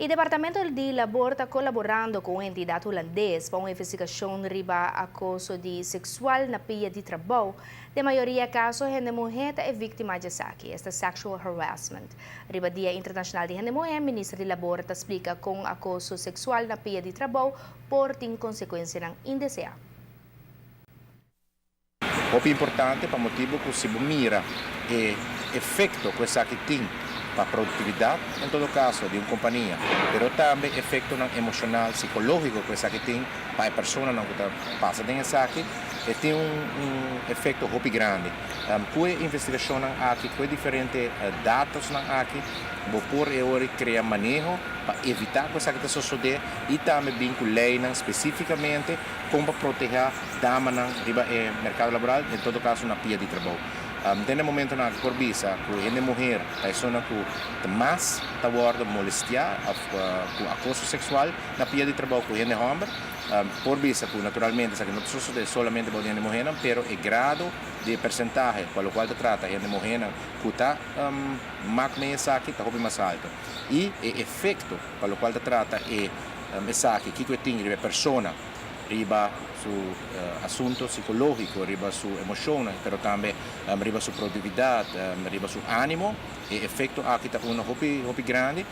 O Departamento de Labor está colaborando com a entidade holandesa para uma investigação riba acoso de sexual na pia de trabalho. De maioria casos, a mulher é vítima de esta sexual harassment. Riba Dia Internacional de Mulher, a ministra de Labor explica com acoso sexual na pia de trabalho por ter consequência não indesejável. O importante para motivo que se mira é efeito que essa tem para a produtividade, em todo caso, de uma companhia, mas também efeito emocional, psicológico que essa tem para a pessoa que passa dentro aqui, e tem efeito muito grande. Com a investigação aqui, com diferentes dados aqui, vou criar manejo para evitar que isso suceda e também vincular especificamente como proteger damas no mercado laboral, em todo caso, na pia de trabalho. Nesse momento, na corbisa, que a mulher, a pessoa que mais está molestia, com acoso sexual, na pia de trabalho com a homem, por vista que naturalmente isso não sucede somente para a mulher, mas é grado de percentagem para o qual se trata a mulher que está mais aqui, está mais alto. E o efeito para o qual se trata é que tem a pessoa riba su assunto psicológico, riba su emozione, pero também riba su produtividade, riba su ânimo, e efeito aqui está muito grande.